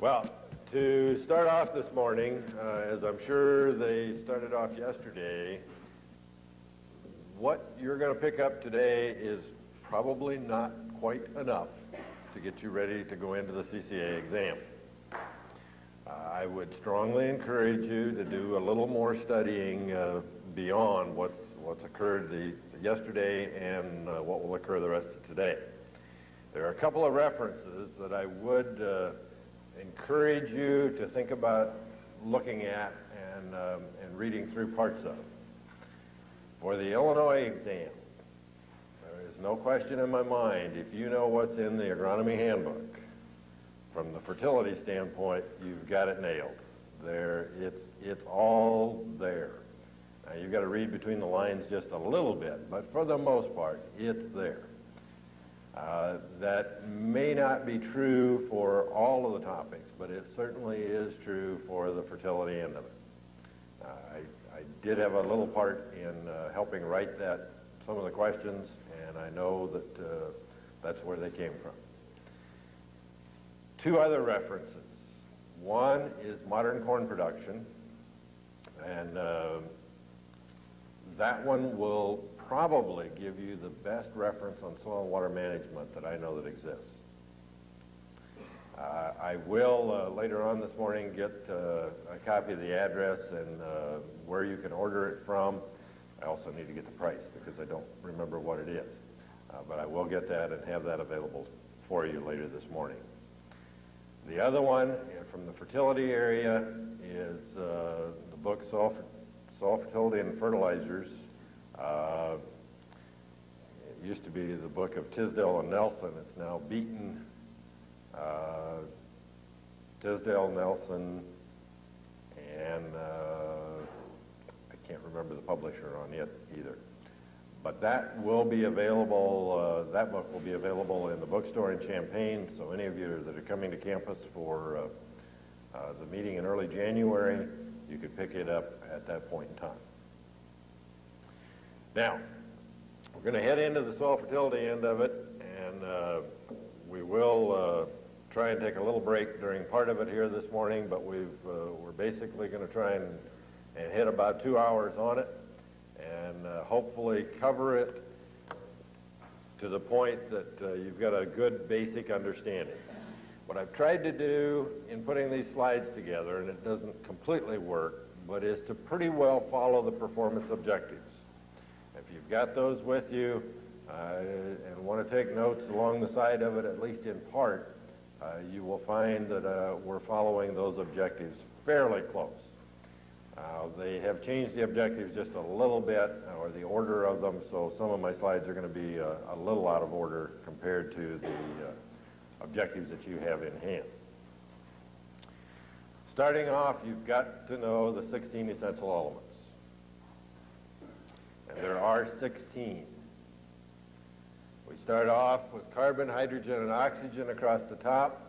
Well, to start off this morning, as I'm sure they started off yesterday, what you're going to pick up today is probably not quite enough to get you ready to go into the CCA exam. I would strongly encourage you to do a little more studying beyond what's occurred yesterday and what will occur the rest of today. There are a couple of references that I would encourage you to think about looking at and reading through parts of. For the Illinois exam, there is no question in my mind, if you know what's in the agronomy handbook, from the fertility standpoint, you've got it nailed. It's all there. Now, you've got to read between the lines just a little bit, but for the most part, it's there. That may not be true for all of the topics, but it certainly is true for the fertility end of it. I did have a little part in helping write some of the questions, and I know that that's where they came from. Two other references. One is modern corn production, and that one will probably give you the best reference on soil and water management that I know that exists. I will later on this morning get a copy of the address and where you can order it from. I also need to get the price because I don't remember what it is. But I will get that and have that available for you later this morning. The other one from the fertility area is the book Soil Fertility and Fertilizers. It used to be the book of Tisdale and Nelson. It's now Beaton, Tisdale, Nelson, and I can't remember the publisher on it either. But that will be available, that book will be available in the bookstore in Champaign, so any of you that are coming to campus for the meeting in early January, you could pick it up at that point in time. Now, we're going to head into the soil fertility end of it, and we will try and take a little break during part of it here this morning, but we're basically going to try and hit about 2 hours on it, and hopefully cover it to the point that you've got a good basic understanding. What I've tried to do in putting these slides together, and it doesn't completely work, but is to pretty well follow the performance objectives. If you've got those with you and want to take notes along the side of it, at least in part, you will find that we're following those objectives fairly close. They have changed the objectives just a little bit, or the order of them, so some of my slides are going to be a little out of order compared to the objectives that you have in hand. Starting off, you've got to know the 16 essential elements. And there are 16. We start off with carbon, hydrogen, and oxygen across the top,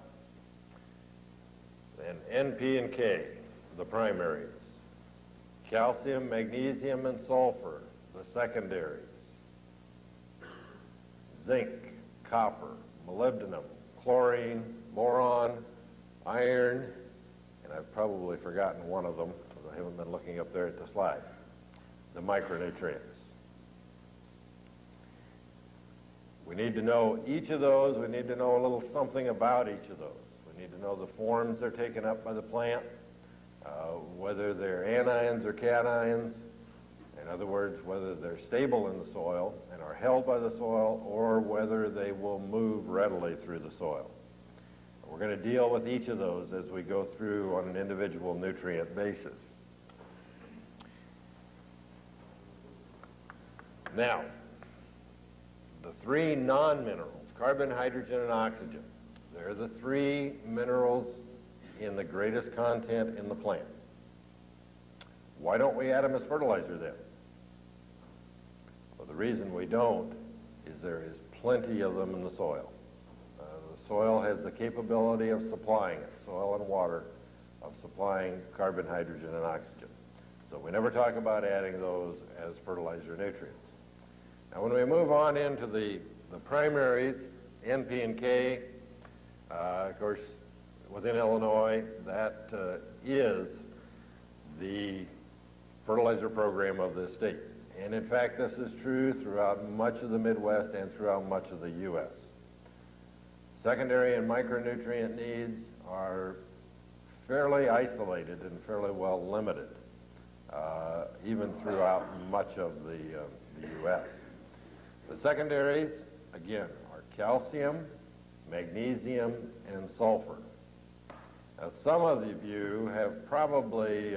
then N, P, and K, the primaries. Calcium, magnesium, and sulfur, the secondaries. Zinc, copper, molybdenum, chlorine, boron, iron, and I've probably forgotten one of them because I haven't been looking up there at the slide, the micronutrients. We need to know each of those. We need to know a little something about each of those. We need to know the forms they're taken up by the plant, whether they're anions or cations. In other words, whether they're stable in the soil and are held by the soil, or whether they will move readily through the soil. We're going to deal with each of those as we go through on an individual nutrient basis. Now, the three non-minerals, carbon, hydrogen, and oxygen, they're the three minerals in the greatest content in the plant. Why don't we add them as fertilizer then? Well, the reason we don't is there is plenty of them in the soil. The soil has the capability of supplying it, soil and water, of supplying carbon, hydrogen, and oxygen. So we never talk about adding those as fertilizer nutrients. Now, when we move on into the primaries, N, P, and K, of course, within Illinois, that is the fertilizer program of this state. And in fact, this is true throughout much of the Midwest and throughout much of the U.S. Secondary and micronutrient needs are fairly isolated and fairly well limited, even throughout much of the U.S. The secondaries, again, are calcium, magnesium, and sulfur. Now, some of you have probably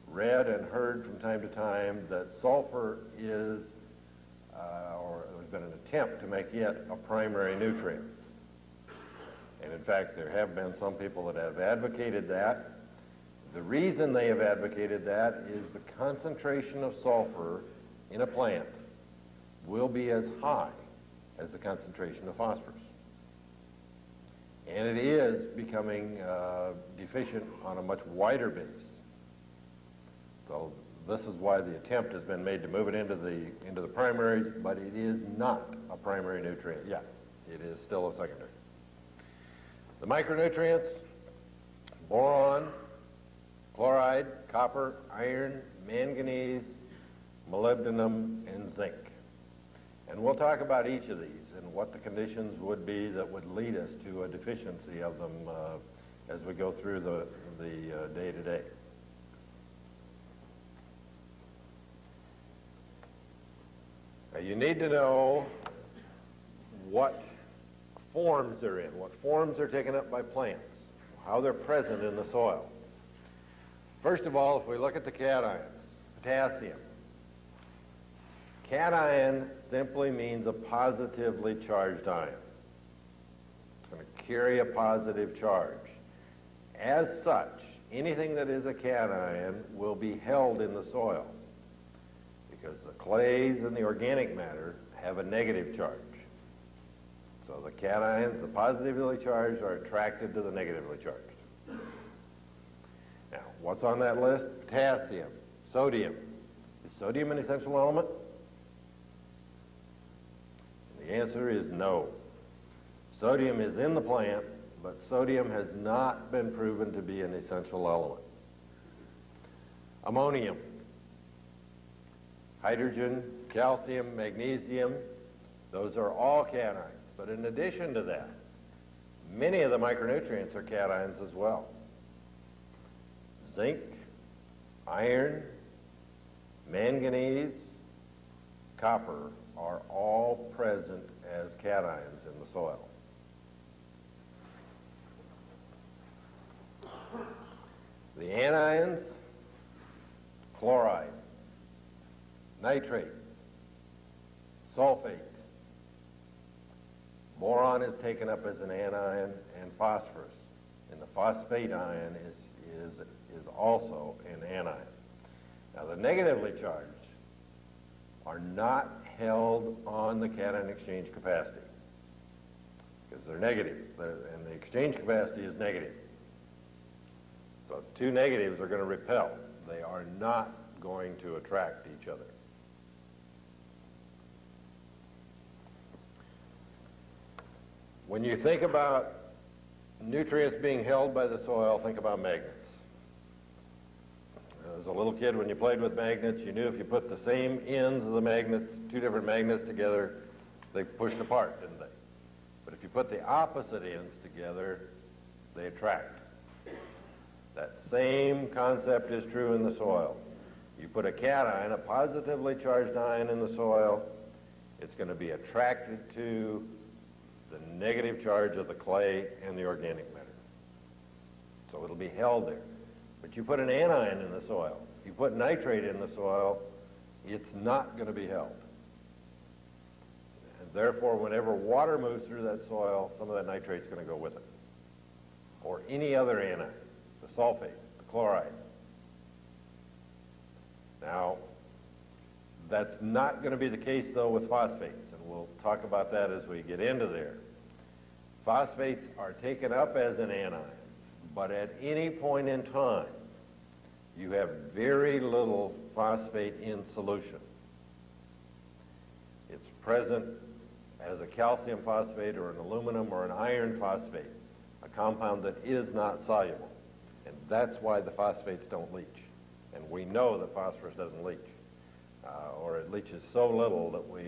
read and heard from time to time that sulfur is, or there's been an attempt to make it a primary nutrient. And in fact, there have been some people that have advocated that. The reason they have advocated that is the concentration of sulfur in a plant will be as high as the concentration of phosphorus. And it is becoming deficient on a much wider base. So this is why the attempt has been made to move it into the primaries, but it is not a primary nutrient yet. It is still a secondary. The micronutrients, boron, chloride, copper, iron, manganese, molybdenum, and zinc. And we'll talk about each of these and what the conditions would be that would lead us to a deficiency of them as we go through the day-to-day. Now, you need to know what forms they're in, what forms are taken up by plants, how they're present in the soil. First of all, if we look at the cations, potassium. Cation simply means a positively charged ion. It's going to carry a positive charge. As such, anything that is a cation will be held in the soil because the clays and the organic matter have a negative charge. So the cations, the positively charged, are attracted to the negatively charged. Now, what's on that list? Potassium, sodium. Is sodium an essential element? And the answer is no. Sodium is in the plant, but sodium has not been proven to be an essential element. Ammonium, hydrogen, calcium, magnesium, those are all cations. But in addition to that, many of the micronutrients are cations as well. Zinc, iron, manganese, copper are all present as cations in the soil. The anions, chloride, nitrate, sulfate. Boron is taken up as an anion, and phosphorus. And the phosphate ion is also an anion. Now, the negatively charged are not held on the cation exchange capacity because they're negative, and the exchange capacity is negative. So two negatives are going to repel. They are not going to attract each other. When you think about nutrients being held by the soil, think about magnets. As a little kid, when you played with magnets, you knew if you put the same ends of the magnets, two different magnets together, they pushed apart, didn't they? But if you put the opposite ends together, they attract. That same concept is true in the soil. You put a cation, a positively charged ion in the soil, it's going to be attracted to the negative charge of the clay and the organic matter. So it'll be held there. But you put an anion in the soil, you put nitrate in the soil, it's not going to be held. And therefore, whenever water moves through that soil, some of that nitrate's going to go with it. Or any other anion, the sulfate, the chloride. Now, that's not going to be the case, though, with phosphates, and we'll talk about that as we get into there. Phosphates are taken up as an anion, but at any point in time, you have very little phosphate in solution. It's present as a calcium phosphate or an aluminum or an iron phosphate. a compound that is not soluble. And that's why the phosphates don't leach. And we know that phosphorus doesn't leach, or it leaches so little that we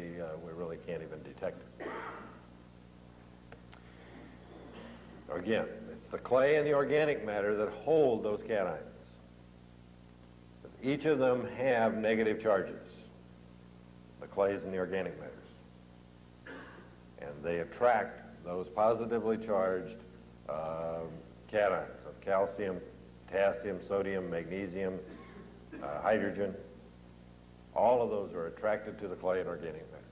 really can't even detect it. Again, it's the clay and the organic matter that hold those cations. Each of them have negative charges, the clays and the organic matters. And they attract those positively charged cations of calcium, potassium, sodium, magnesium, hydrogen. All of those are attracted to the clay and organic matter.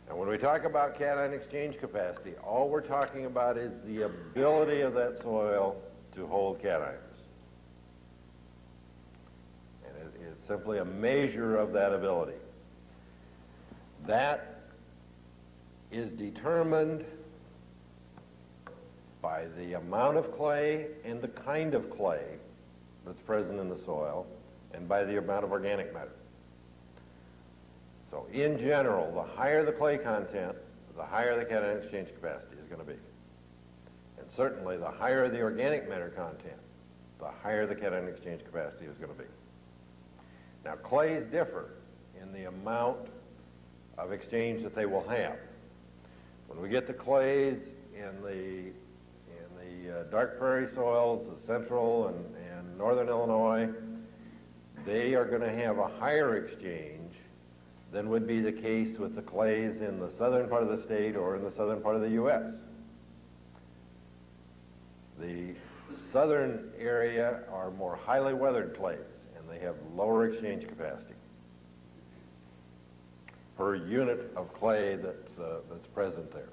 And when we talk about cation exchange capacity, all we're talking about is the ability of that soil to hold cations. And it's simply a measure of that ability. That is determined by the amount of clay and the kind of clay that's present in the soil, and by the amount of organic matter. So in general, the higher the clay content, the higher the cation exchange capacity is going to be. And certainly the higher the organic matter content, the higher the cation exchange capacity is going to be. Now clays differ in the amount of exchange that they will have. When we get to clays in the dark prairie soils of central and northern Illinois, they are going to have a higher exchange than would be the case with the clays in the southern part of the state or in the southern part of the U.S. The southern area are more highly weathered clays, and they have lower exchange capacity per unit of clay that's present there.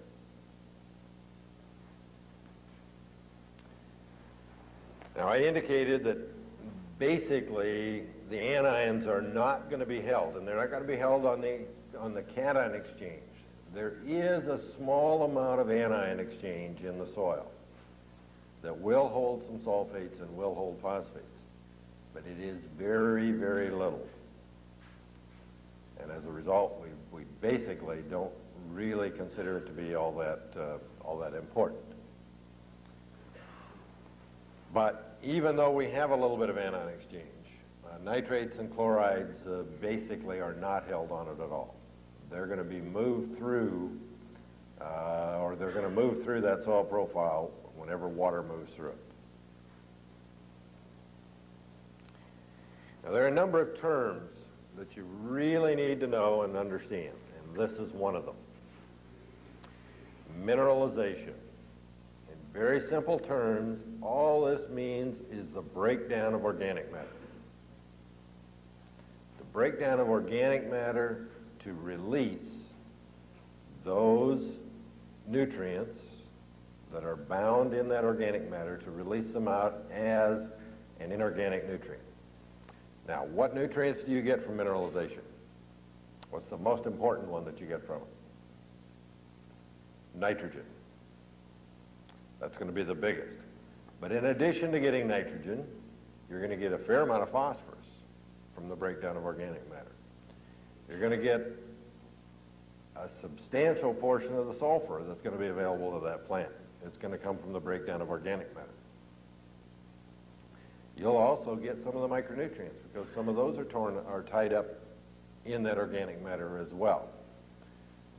Now, I indicated that basically the anions are not going to be held, and they're not going to be held on the cation exchange. There is a small amount of anion exchange in the soil that will hold some sulfates and will hold phosphates, but it is very, very little. And as a result, we basically don't really consider it to be all that important. But even though we have a little bit of anion exchange, nitrates and chlorides basically are not held on it at all. They're going to be moved through, or they're going to move through that soil profile whenever water moves through it. Now, there are a number of terms that you really need to know and understand, and this is one of them. Mineralization. In very simple terms, all this means is the breakdown of organic matter. The breakdown of organic matter to release those nutrients that are bound in that organic matter, to release them out as an inorganic nutrient. Now, what nutrients do you get from mineralization? What's the most important one that you get from it? Nitrogen. That's going to be the biggest. But in addition to getting nitrogen, you're going to get a fair amount of phosphorus from the breakdown of organic matter. You're going to get a substantial portion of the sulfur that's going to be available to that plant. It's going to come from the breakdown of organic matter. You'll also get some of the micronutrients, because some of those are tied up in that organic matter as well.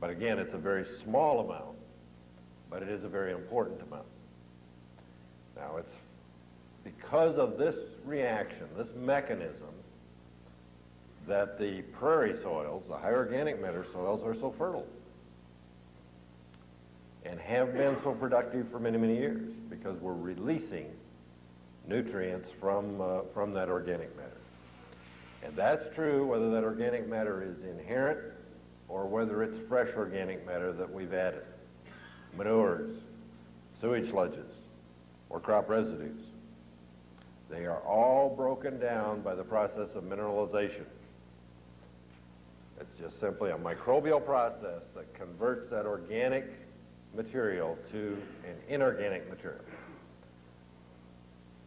But again, it's a very small amount, but it is a very important amount. Now, it's because of this reaction, this mechanism, that the prairie soils, the high organic matter soils, are so fertile and have been so productive for many, many years, because we're releasing nutrients from that organic matter. And that's true whether that organic matter is inherent or whether it's fresh organic matter that we've added. Manures, sewage sludges, or crop residues. They are all broken down by the process of mineralization. It's just simply a microbial process that converts that organic material to an inorganic material.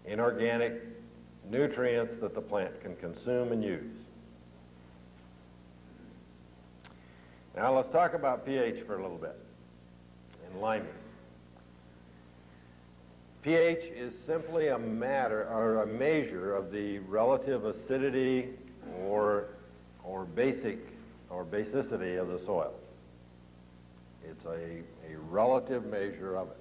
Inorganic nutrients that the plant can consume and use. Now let's talk about pH for a little bit. and liming. pH is simply a matter or a measure of the relative acidity or basicity of the soil. It's a relative measure of it.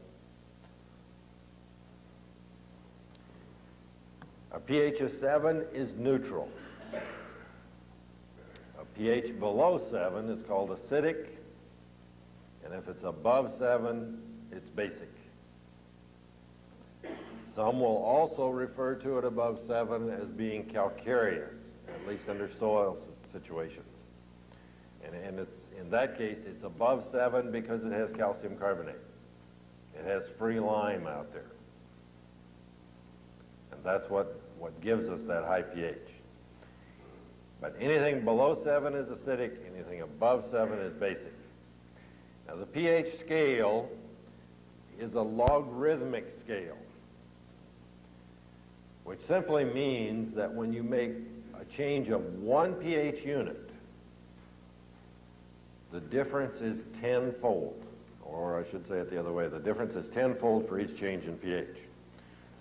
A pH of 7 is neutral. A pH below 7 is called acidic, and if it's above 7, it's basic. Some will also refer to it above 7 as being calcareous, at least under soil situations. And it's, in that case, it's above 7 because it has calcium carbonate. It has free lime out there. And that's what gives us that high pH. But anything below 7 is acidic, anything above 7 is basic. Now the pH scale is a logarithmic scale, which simply means that when you make a change of 1 pH unit, the difference is tenfold, or I should say it the other way, the difference is tenfold for each change in pH.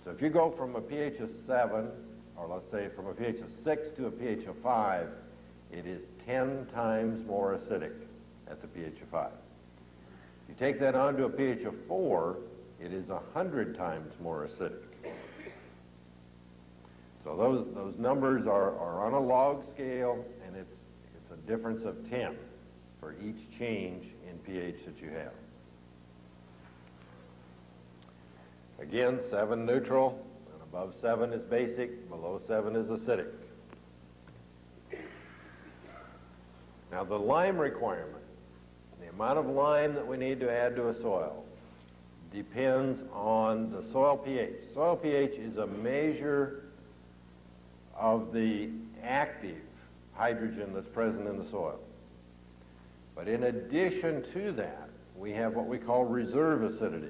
So if you go from a pH of 7, or let's say from a pH of 6 to a pH of 5, it is 10 times more acidic at the pH of 5. If you take that on to a pH of 4, it is 100 times more acidic. So those numbers are on a log scale, and it's a difference of 10 for each change in pH that you have. Again, 7 neutral, and above 7 is basic, below 7 is acidic. Now the lime requirement, the amount of lime that we need to add to a soil, depends on the soil pH. Soil pH is a measure of the active hydrogen that's present in the soil. But in addition to that, we have what we call reserve acidity.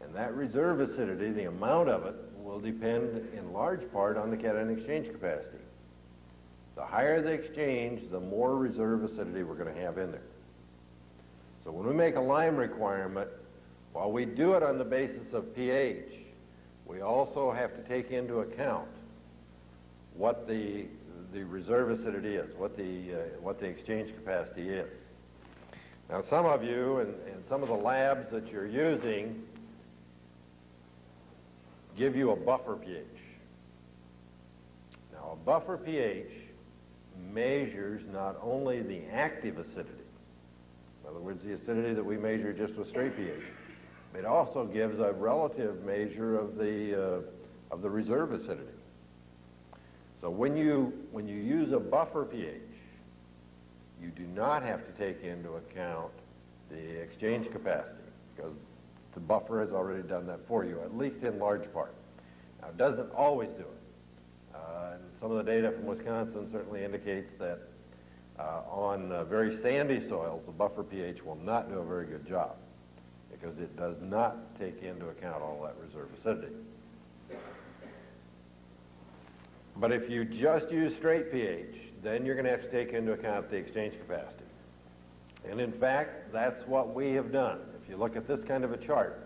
And that reserve acidity, the amount of it, will depend in large part on the cation exchange capacity. The higher the exchange, the more reserve acidity we're going to have in there. So when we make a lime requirement, while we do it on the basis of pH, we also have to take into account what the reserve acidity is, what the exchange capacity is. Now some of you and some of the labs that you're using give you a buffer pH. Now a buffer pH measures not only the active acidity, in other words the acidity that we measure just with straight pH, it also gives a relative measure of the reserve acidity. So when you use a buffer pH, you do not have to take into account the exchange capacity, because the buffer has already done that for you, at least in large part. Now, it doesn't always do it. And some of the data from Wisconsin certainly indicates that on very sandy soils, the buffer pH will not do a very good job, because it does not take into account all that reserve acidity. But if you just use straight pH, then you're going to have to take into account the exchange capacity. And in fact, that's what we have done. If you look at this kind of a chart,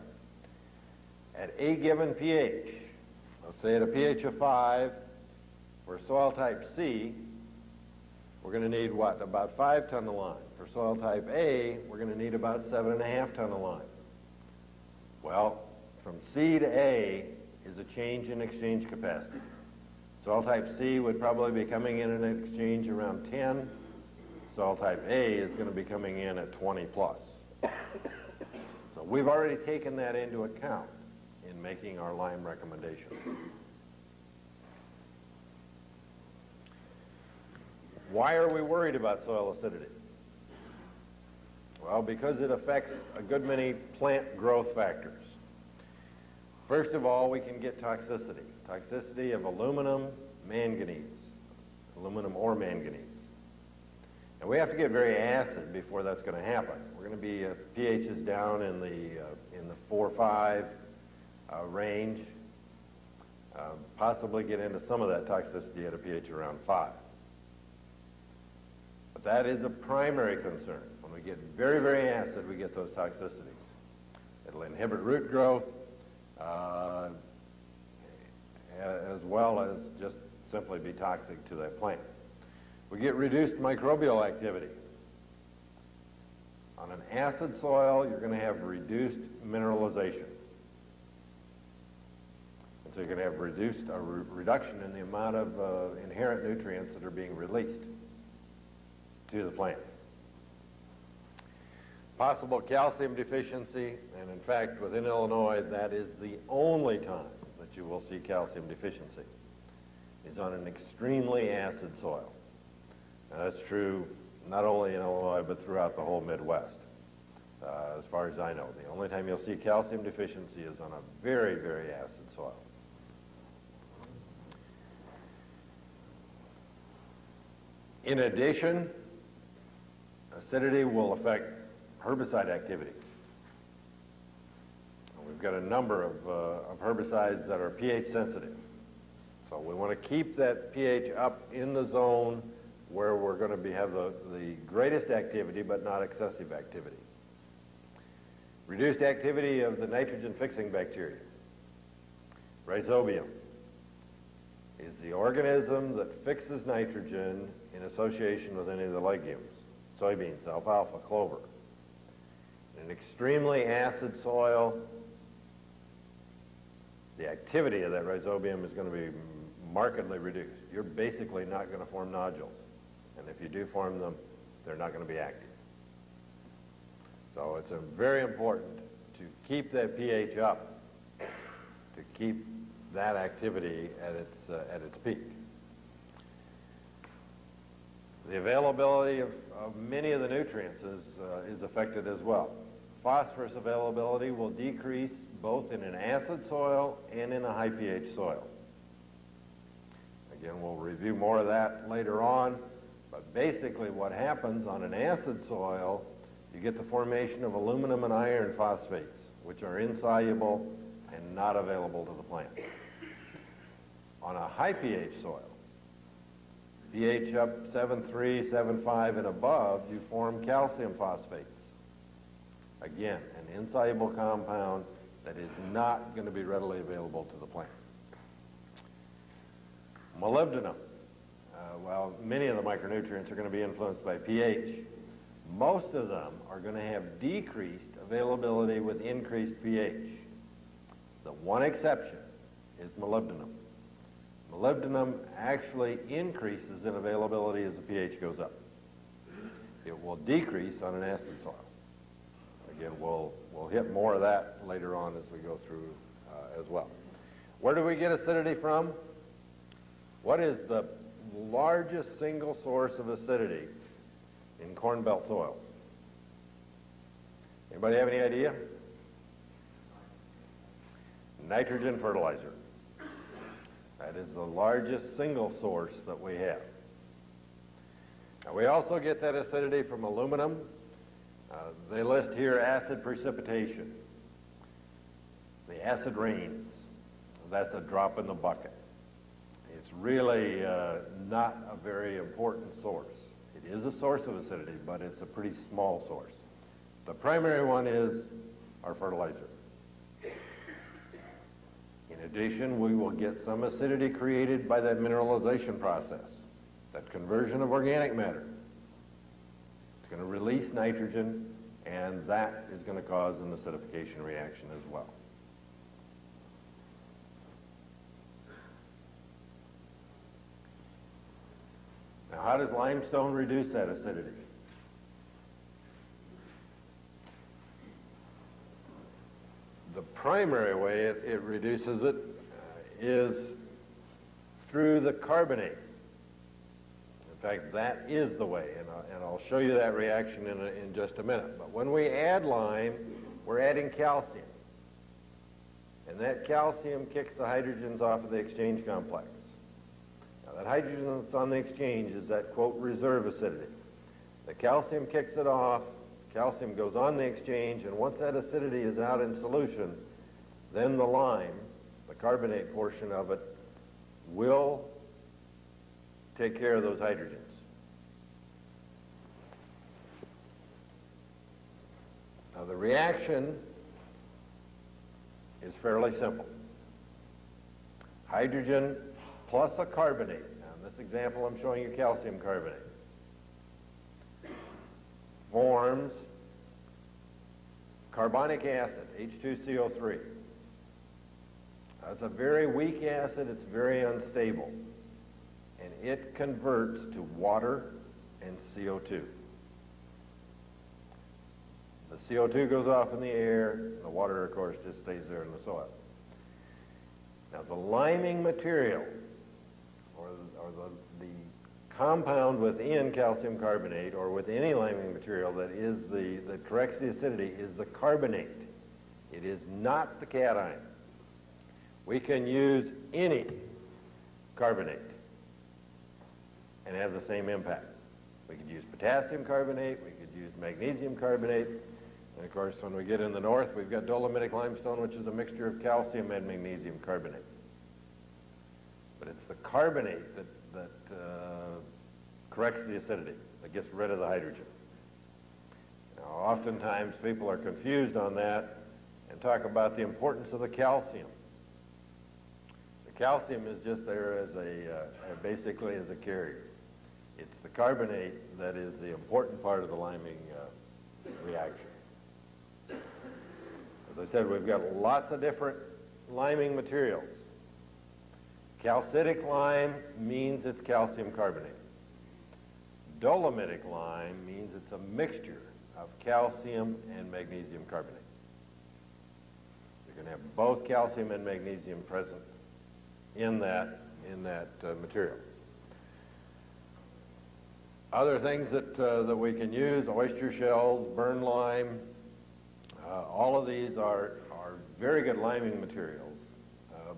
at a given pH, let's say at a pH of 5, for soil type C, we're going to need what? About 5 tons of lime. For soil type A, we're going to need about 7.5 tons of lime. Well, from C to A is a change in exchange capacity. Soil type C would probably be coming in an exchange around 10. Soil type A is going to be coming in at 20 plus. So we've already taken that into account in making our lime recommendation. Why are we worried about soil acidity? Well, because it affects a good many plant growth factors. First of all, we can get toxicity. Toxicity of aluminum, manganese, aluminum or manganese. And we have to get very acid before that's going to happen. We're going to be pHs down in the 4-5 range, possibly get into some of that toxicity at a pH around 5. But that is a primary concern. When When we get very, very acid, we get those toxicities. It'll inhibit root growth, as well as just simply be toxic to that plant. We get reduced microbial activity. On an acid soil, you're going to have reduced mineralization. And so you're going to have reduction in the amount of inherent nutrients that are being released to the plant. Possible calcium deficiency, and in fact, within Illinois, that is the only time that you will see calcium deficiency, is on an extremely acid soil. Now, that's true not only in Illinois, but throughout the whole Midwest, as far as I know. The only time you'll see calcium deficiency is on a very, very acid soil. In addition, acidity will affect herbicide activity. We've got a number of herbicides that are pH sensitive. So we want to keep that pH up in the zone where we're going to have the greatest activity, but not excessive activity. Reduced activity of the nitrogen-fixing bacteria. Rhizobium is the organism that fixes nitrogen in association with any of the legumes, soybeans, alfalfa, clover. In an extremely acid soil, the activity of that rhizobium is going to be markedly reduced. You're basically not going to form nodules. And if you do form them, they're not going to be active. So it's very important to keep that pH up, to keep that activity at its peak. The availability of many of the nutrients is affected as well. Phosphorus availability will decrease both in an acid soil and in a high pH soil. Again, we'll review more of that later on, but basically what happens on an acid soil, you get the formation of aluminum and iron phosphates, which are insoluble and not available to the plant. On a high pH soil, pH up 7.3, 7.5 and above, you form calcium phosphates. Again, an insoluble compound that is not going to be readily available to the plant. Molybdenum. Well, many of the micronutrients are going to be influenced by pH. Most of them are going to have decreased availability with increased pH. The one exception is molybdenum. Molybdenum actually increases in availability as the pH goes up. It will decrease on an acid soil. Again, we'll hit more of that later on as we go through as well. Where do we get acidity from? What is the largest single source of acidity in Corn Belt soils? Anybody have any idea? Nitrogen fertilizer. That is the largest single source that we have. Now, we also get that acidity from aluminum. They list here acid precipitation. The acid rains. That's a drop in the bucket. It's really not a very important source. It is a source of acidity, but it's a pretty small source. The primary one is our fertilizer. In addition, we will get some acidity created by that mineralization process, that conversion of organic matter. It's going to release nitrogen, and that is going to cause an acidification reaction as well. Now, how does limestone reduce that acidity? The primary way it reduces it is through the carbonate. In fact, that is the way, and I'll show you that reaction in just a minute. But when we add lime, we're adding calcium. And that calcium kicks the hydrogens off of the exchange complex. Now, that hydrogen that's on the exchange is that, quote, reserve acidity. The calcium kicks it off, calcium goes on the exchange, and once that acidity is out in solution, then the lime, the carbonate portion of it, will take care of those hydrogens. the reaction is fairly simple. Hydrogen plus a carbonate. Now, in this example, I'm showing you calcium carbonate. Forms carbonic acid, H2CO3. It's a very weak acid. It's very unstable. And it converts to water and CO2. The CO2 goes off in the air. The water, of course, just stays there in the soil. Now, the liming material, or the compound within calcium carbonate, or with any liming material that corrects the acidity, is the carbonate. It is not the cation. We can use any carbonate and have the same impact. We could use potassium carbonate, we could use magnesium carbonate, and of course when we get in the north we've got dolomitic limestone, which is a mixture of calcium and magnesium carbonate. But it's the carbonate that corrects the acidity, that gets rid of the hydrogen. Now, oftentimes people are confused on that and talk about the importance of the calcium. The calcium is just there as basically as a carrier. It's the carbonate that is the important part of the liming reaction. As I said, we've got lots of different liming materials. Calcitic lime means it's calcium carbonate. Dolomitic lime means it's a mixture of calcium and magnesium carbonate. You're going to have both calcium and magnesium present in that material. Other things that we can use, oyster shells, burn lime, all of these are very good liming materials,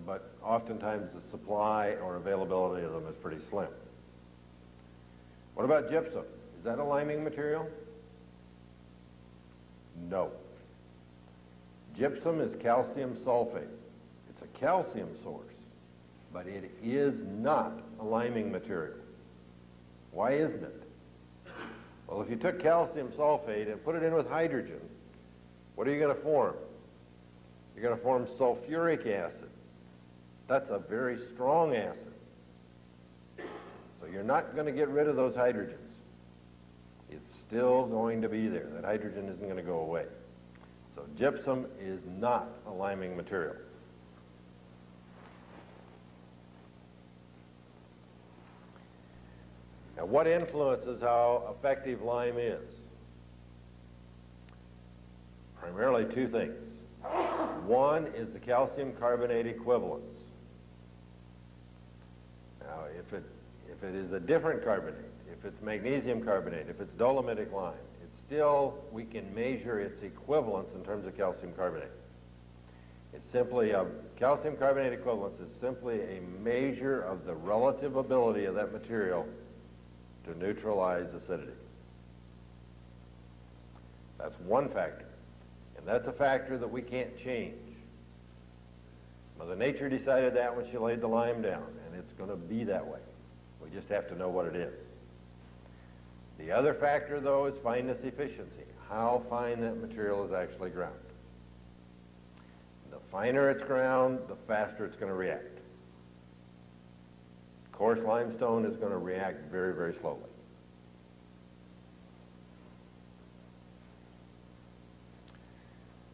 but oftentimes the supply or availability of them is pretty slim. What about gypsum? Is that a liming material? No. Gypsum is calcium sulfate. It's a calcium source, but it is not a liming material. Why isn't it? Well, if you took calcium sulfate and put it in with hydrogen, what are you going to form? You're going to form sulfuric acid. That's a very strong acid. So you're not going to get rid of those hydrogens. It's still going to be there. That hydrogen isn't going to go away. So gypsum is not a liming material. Now, what influences how effective lime is? Primarily two things. One is the calcium carbonate equivalence. Now, if it is a different carbonate, if it's magnesium carbonate, if it's dolomitic lime, we can measure its equivalence in terms of calcium carbonate. It's simply calcium carbonate equivalence is simply a measure of the relative ability of that material to neutralize acidity. That's one factor, and that's a factor that we can't change. Mother Nature decided that when she laid the lime down, and it's going to be that way. We just have to know what it is. The other factor, though, is fineness efficiency, how fine that material is actually ground. The finer it's ground, the faster it's going to react. Coarse limestone is going to react very, very slowly.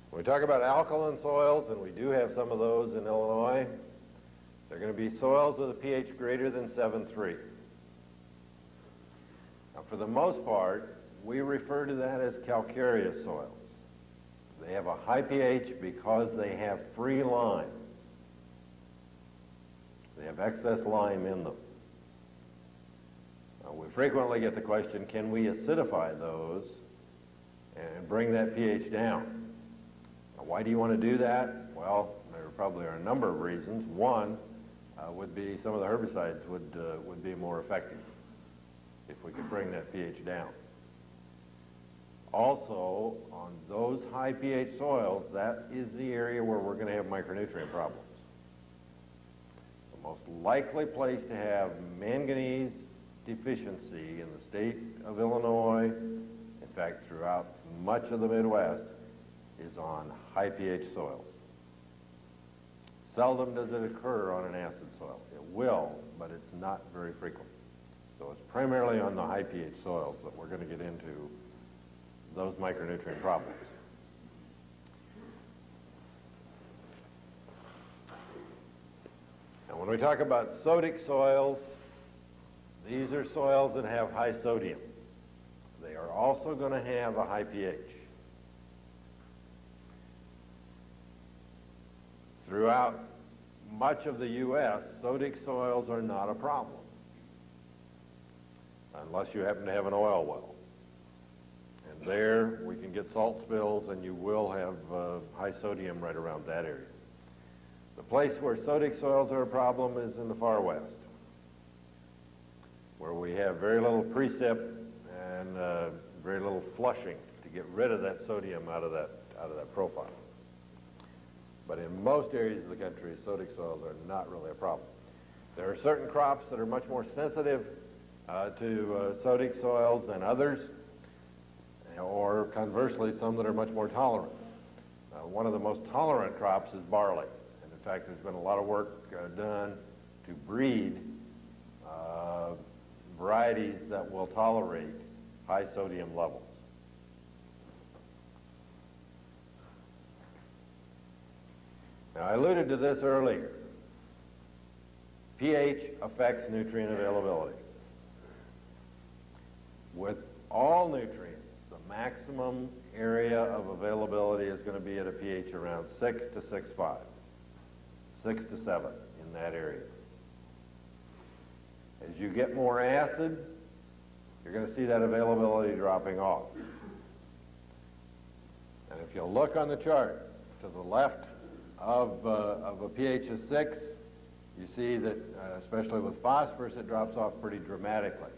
When we talk about alkaline soils, and we do have some of those in Illinois, they're going to be soils with a pH greater than 7.3. Now, for the most part, we refer to that as calcareous soils. They have a high pH because they have free lime. They have excess lime in them. We frequently get the question, can we acidify those and bring that pH down? Now, why do you want to do that? Well, there probably are a number of reasons. One would be some of the herbicides would be more effective if we could bring that pH down. Also, on those high pH soils, that is the area where we're going to have micronutrient problems. The most likely place to have manganese deficiency in the state of Illinois, in fact throughout much of the Midwest, is on high pH soils. Seldom does it occur on an acid soil. It will, but it's not very frequent. So it's primarily on the high pH soils that we're going to get into those micronutrient problems. And when we talk about sodic soils, these are soils that have high sodium. They are also going to have a high pH. Throughout much of the U.S., sodic soils are not a problem, unless you happen to have an oil well. And there we can get salt spills, and you will have high sodium right around that area. The place where sodic soils are a problem is in the far west, where we have very little precip and very little flushing to get rid of that sodium out of that profile. But in most areas of the country, sodic soils are not really a problem. There are certain crops that are much more sensitive to sodic soils than others, or conversely, some that are much more tolerant. One of the most tolerant crops is barley. And in fact, there's been a lot of work done to breed varieties that will tolerate high sodium levels. Now, I alluded to this earlier. pH affects nutrient availability. With all nutrients, the maximum area of availability is going to be at a pH around 6 to 6.5, 6 to 7 in that area. As you get more acid, you're going to see that availability dropping off. And if you look on the chart to the left of a pH of 6, you see that, especially with phosphorus, it drops off pretty dramatically.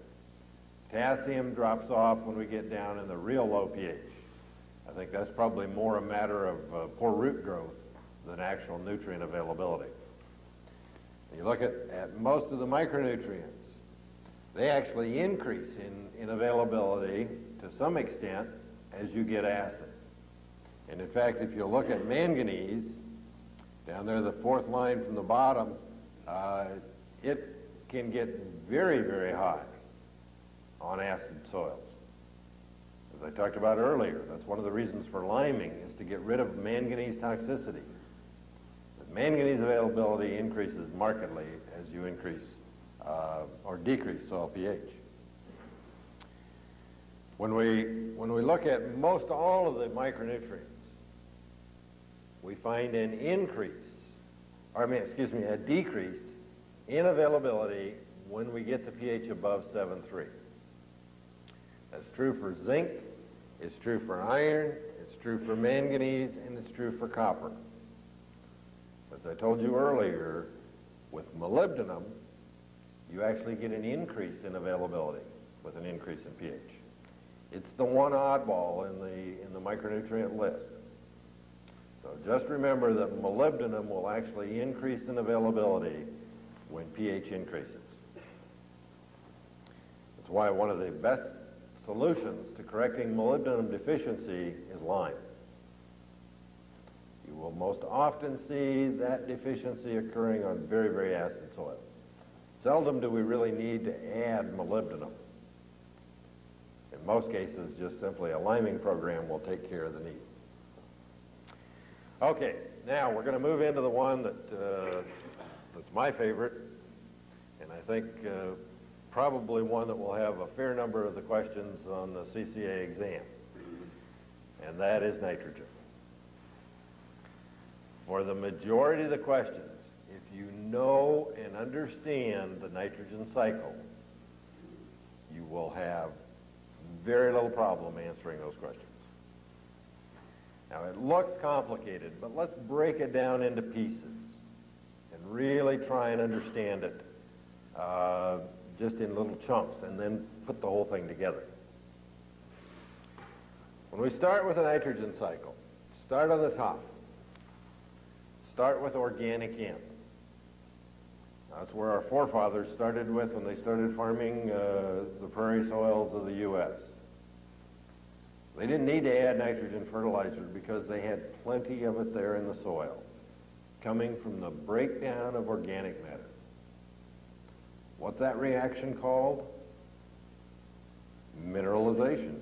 Potassium drops off when we get down in the real low pH. I think that's probably more a matter of poor root growth than actual nutrient availability. And you look at most of the micronutrients, they actually increase in availability to some extent as you get acid. And in fact, if you look at manganese, down there, the fourth line from the bottom, it can get very, very high on acid soils. As I talked about earlier, that's one of the reasons for liming, is to get rid of manganese toxicity. But manganese availability increases markedly as you increase or decrease soil pH. When we look at most all of the micronutrients, we find an increase, or a decrease in availability when we get the pH above 7.3. That's true for zinc, it's true for iron, it's true for manganese, and it's true for copper. As I told you earlier, with molybdenum, you actually get an increase in availability with an increase in pH. It's the one oddball in the micronutrient list. So just remember that molybdenum will actually increase in availability when pH increases. That's why one of the best solutions to correcting molybdenum deficiency is lime. You will most often see that deficiency occurring on very, very acid soil. Seldom do we really need to add molybdenum. In most cases, just simply a liming program will take care of the need. Okay, now we're going to move into the one that's my favorite, and I think probably one that will have a fair number of the questions on the CCA exam, and that is nitrogen. For the majority of the questions, if you know and understand the nitrogen cycle, you will have very little problem answering those questions. Now, it looks complicated, but let's break it down into pieces and really try and understand it just in little chunks, and then put the whole thing together. When we start with a nitrogen cycle, start on the top. Start with organic N. That's where our forefathers started with when they started farming the prairie soils of the U.S. They didn't need to add nitrogen fertilizers because they had plenty of it there in the soil, coming from the breakdown of organic matter. What's that reaction called? Mineralization.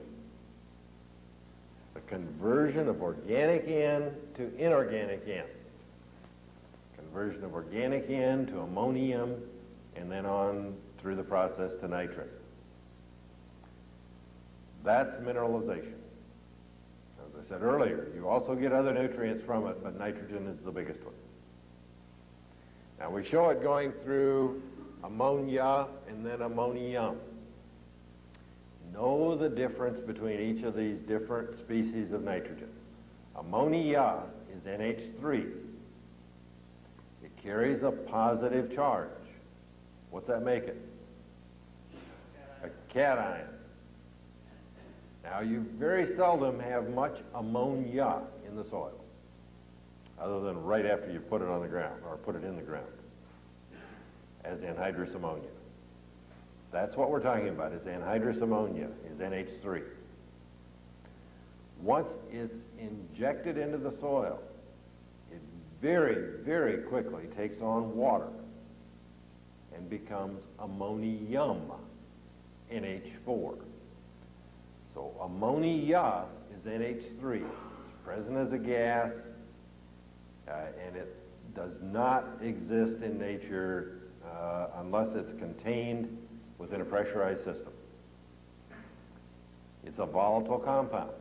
The conversion of organic N to inorganic N. Conversion of organic N to ammonium, and then on through the process to nitrate. That's mineralization. As I said earlier, you also get other nutrients from it, but nitrogen is the biggest one. Now we show it going through ammonia and then ammonium. Know the difference between each of these different species of nitrogen. Ammonia is NH3. It carries a positive charge. What's that make it? A cation. Now you very seldom have much ammonia in the soil, other than right after you put it on the ground, or put it in the ground, as anhydrous ammonia. That's what we're talking about, is anhydrous ammonia, is NH3. Once it's injected into the soil, it very, very quickly takes on water and becomes ammonium, NH4. So ammonia is NH3. It's present as a gas, and it does not exist in nature unless it's contained within a pressurized system. It's a volatile compound.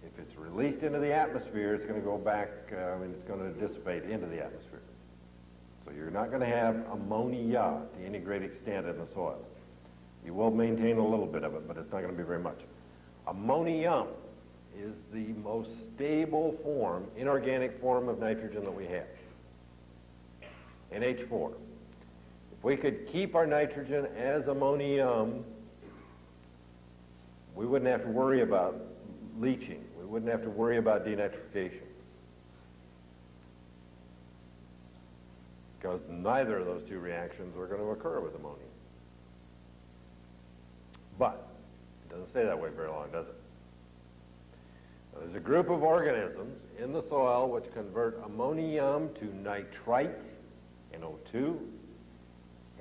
If it's released into the atmosphere, it's going to go back, it's going to dissipate into the atmosphere. So you're not going to have ammonia to any great extent in the soil. You will maintain a little bit of it, but it's not going to be very much. Ammonium is the most stable form, inorganic form of nitrogen that we have. NH4. If we could keep our nitrogen as ammonium, we wouldn't have to worry about leaching. We wouldn't have to worry about denitrification. Because neither of those two reactions are going to occur with ammonium. But it doesn't stay that way very long, does it? Now, there's a group of organisms in the soil which convert ammonium to nitrite, NO2,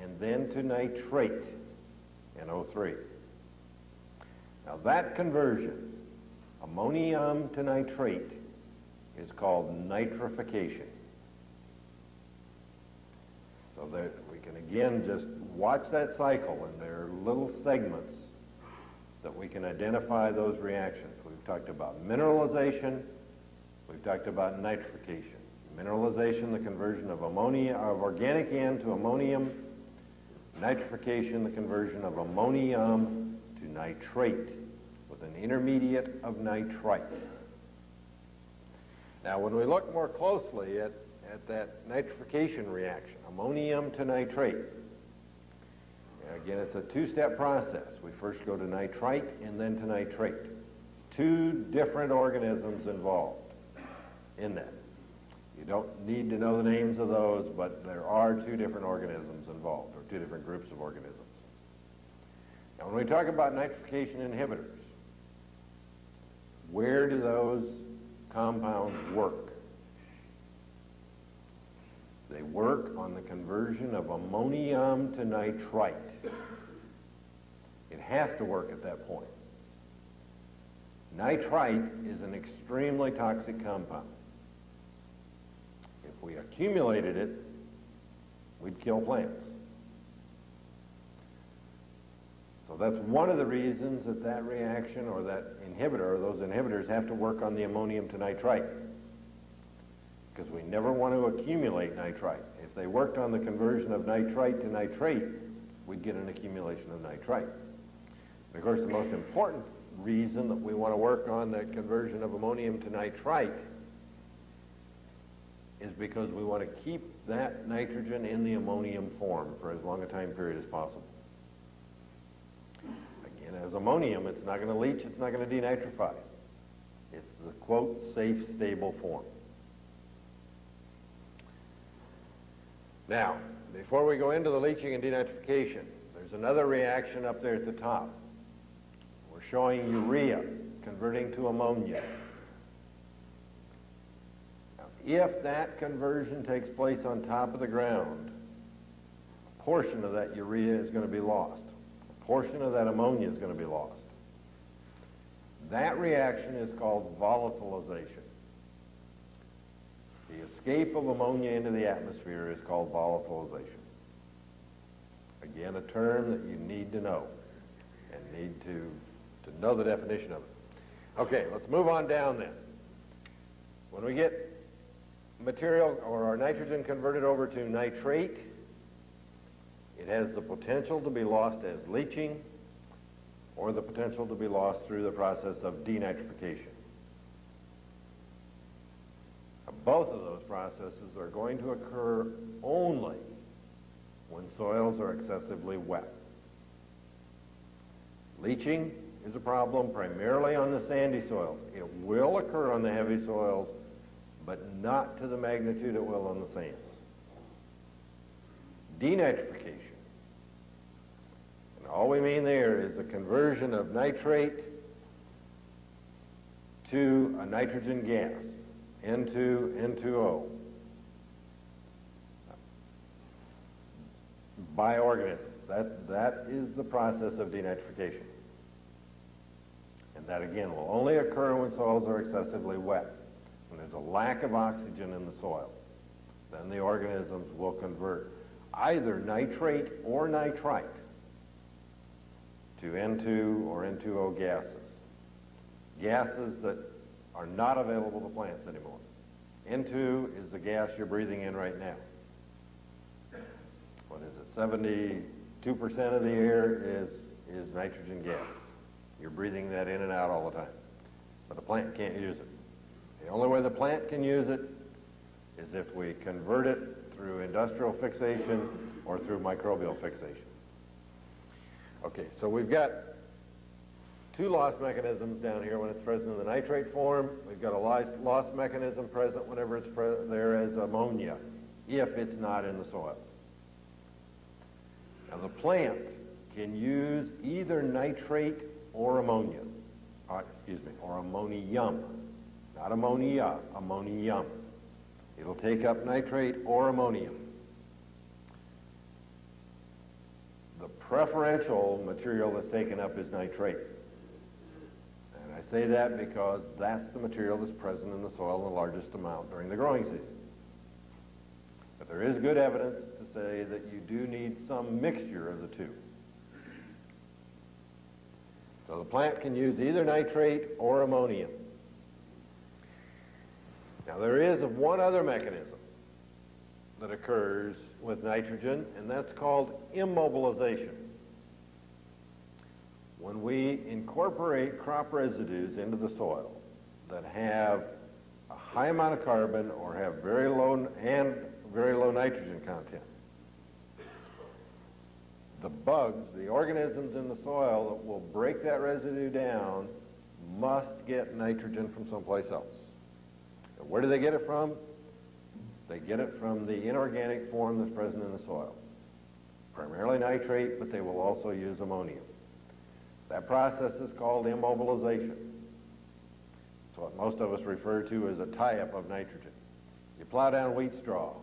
and then to nitrate, NO3. Now that conversion, ammonium to nitrate, is called nitrification. So that we can again just watch that cycle, and there are little segments that we can identify those reactions. We've talked about mineralization, we've talked about nitrification. Mineralization, the conversion of ammonia, of organic N to ammonium. Nitrification, the conversion of ammonium to nitrate with an intermediate of nitrite. Now when we look more closely at that nitrification reaction, ammonium to nitrate, again, it's a two-step process. We first go to nitrite and then to nitrate. Two different organisms involved in that. You don't need to know the names of those, but there are two different organisms involved, or two different groups of organisms. Now, when we talk about nitrification inhibitors, where do those compounds work? They work on the conversion of ammonium to nitrite. It has to work at that point. Nitrite is an extremely toxic compound. If we accumulated it, we'd kill plants. So that's one of the reasons that that reaction or that inhibitor or those inhibitors have to work on the ammonium to nitrite, because we never want to accumulate nitrite. If they worked on the conversion of nitrite to nitrate, we'd get an accumulation of nitrite. And of course, the most important reason that we want to work on that conversion of ammonium to nitrite is because we want to keep that nitrogen in the ammonium form for as long a time period as possible. Again, as ammonium, it's not going to leach, it's not going to denitrify. It's the, quote, safe, stable form. Now, before we go into the leaching and denitrification, there's another reaction up there at the top. We're showing urea converting to ammonia. Now, if that conversion takes place on top of the ground, a portion of that urea is going to be lost. A portion of that ammonia is going to be lost. That reaction is called volatilization. The escape of ammonia into the atmosphere is called volatilization. Again, a term that you need to know and need to know the definition of it. Okay, let's move on down then. When we get material or our nitrogen converted over to nitrate, it has the potential to be lost as leaching or the potential to be lost through the process of denitrification. Now, both of those processes are going to occur only when soils are excessively wet. Leaching is a problem primarily on the sandy soils. It will occur on the heavy soils, but not to the magnitude it will on the sands. Denitrification. And all we mean there is a conversion of nitrate to a nitrogen gas, N2O, by organisms. That is the process of denitrification. And that, again, will only occur when soils are excessively wet. When there's a lack of oxygen in the soil, then the organisms will convert either nitrate or nitrite to N2 or N2O gases. Gases that are not available to plants anymore. N2 is the gas you're breathing in right now. What is it? 72% of the air is nitrogen gas. You're breathing that in and out all the time. But the plant can't use it. The only way the plant can use it is if we convert it through industrial fixation or through microbial fixation. Okay, so we've got two loss mechanisms down here when it's present in the nitrate form. We've got a loss mechanism present whenever it's there as ammonia, if it's not in the soil. Now the plant can use either nitrate or ammonia, or ammonium. Not ammonia, ammonium. It'll take up nitrate or ammonium. The preferential material that's taken up is nitrate. And I say that because that's the material that's present in the soil in the largest amount during the growing season. But there is good evidence to say that you do need some mixture of the two. So the plant can use either nitrate or ammonium. Now there is one other mechanism that occurs with nitrogen, and that's called immobilization. When we incorporate crop residues into the soil that have a high amount of carbon or have very low nitrogen content, the bugs, the organisms in the soil that will break that residue down must get nitrogen from someplace else. And where do they get it from? They get it from the inorganic form that's present in the soil. Primarily nitrate, but they will also use ammonium. That process is called immobilization. It's what most of us refer to as a tie-up of nitrogen. You plow down wheat straw.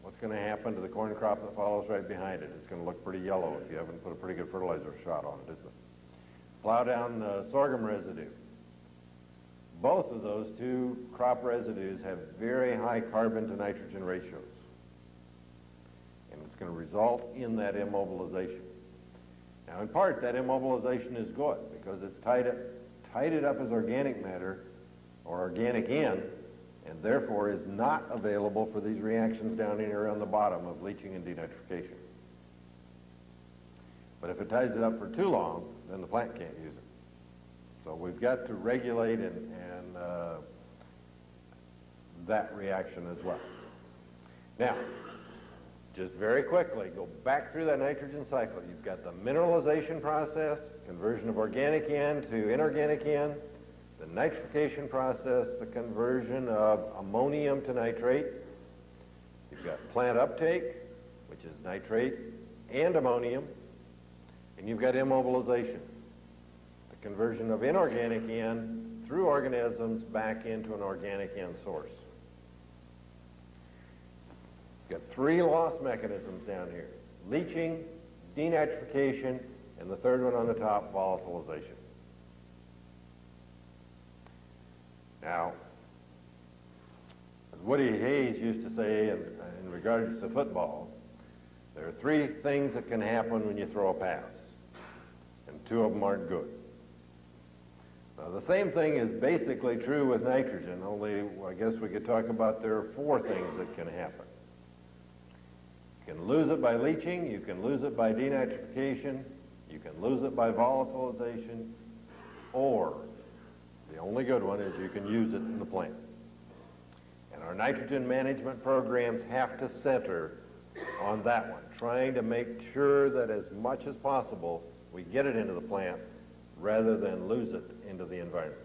What's going to happen to the corn crop that follows right behind it? It's going to look pretty yellow if you haven't put a pretty good fertilizer shot on it, isn't it? Plow down sorghum residue. Both of those two crop residues have very high carbon to nitrogen ratios. And it's going to result in that immobilization. Now, in part, that immobilization is good because it's tied it up as organic matter or organic N, and therefore is not available for these reactions down here on the bottom of leaching and denitrification. But if it ties it up for too long, then the plant can't use it. So we've got to regulate and that reaction as well. Now, just very quickly, go back through that nitrogen cycle. You've got the mineralization process, conversion of organic N to inorganic N, the nitrification process, the conversion of ammonium to nitrate. You've got plant uptake, which is nitrate and ammonium, and you've got immobilization, the the conversion of inorganic N through organisms back into an organic N source. You've got three loss mechanisms down here: leaching, denitrification, and the third one on the top, volatilization. Now, as Woody Hayes used to say in regards to football, there are three things that can happen when you throw a pass, and two of them aren't good. Now, the same thing is basically true with nitrogen, only I guess we could talk about there are four things that can happen. You can lose it by leaching, you can lose it by denitrification, you can lose it by volatilization, or the only good one is you can use it in the plant. And our nitrogen management programs have to center on that one, trying to make sure that as much as possible we get it into the plant rather than lose it into the environment.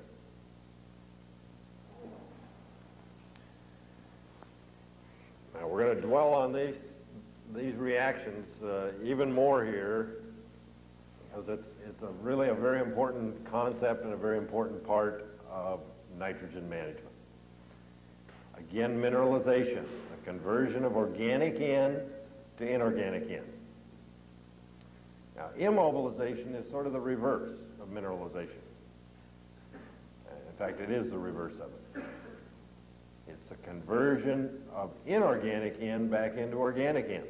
Now we're going to dwell on these reactions even more here, because it's really a very important concept and a very important part of nitrogen management. Again, mineralization, a conversion of organic N to inorganic N. Now, immobilization is sort of the reverse of mineralization. In fact, it is the reverse of it. It's a conversion of inorganic N back into organic N.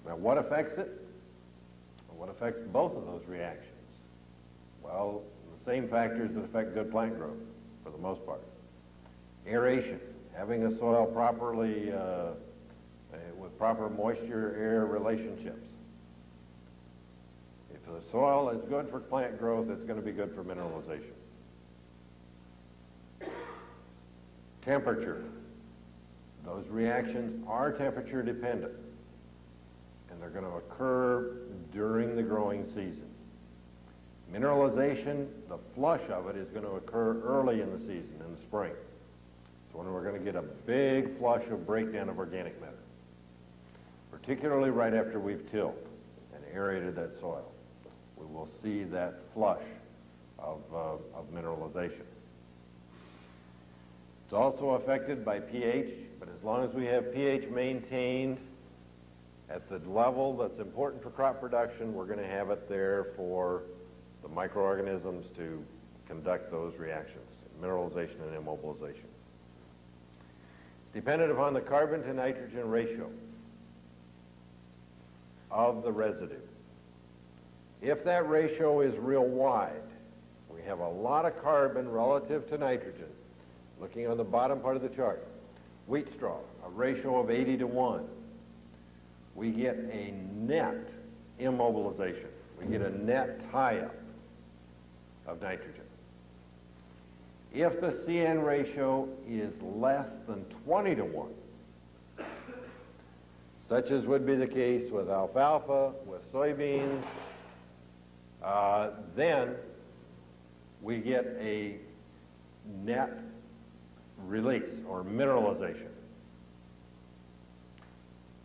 Now, what affects it? What affects both of those reactions? Well, the same factors that affect good plant growth, for the most part. Aeration, having a soil properly, with proper moisture-air relationships. If the soil is good for plant growth, it's going to be good for mineralization. Temperature. Those reactions are temperature dependent, and they're going to occur during the growing season. Mineralization, the flush of it is going to occur early in the season, in the spring. It's when we're going to get a big flush of breakdown of organic matter, particularly right after we've tilled and aerated that soil. We will see that flush of mineralization. It's also affected by pH, but as long as we have pH maintained at the level that's important for crop production, we're going to have it there for the microorganisms to conduct those reactions, mineralization and immobilization. It's dependent upon the carbon to nitrogen ratio of the residue. If that ratio is real wide, we have a lot of carbon relative to nitrogen. Looking on the bottom part of the chart, wheat straw, a ratio of 80 to 1. We get a net immobilization. We get a net tie-up of nitrogen. If the CN ratio is less than 20 to 1, such as would be the case with alfalfa, with soybeans, then we get a net release or mineralization.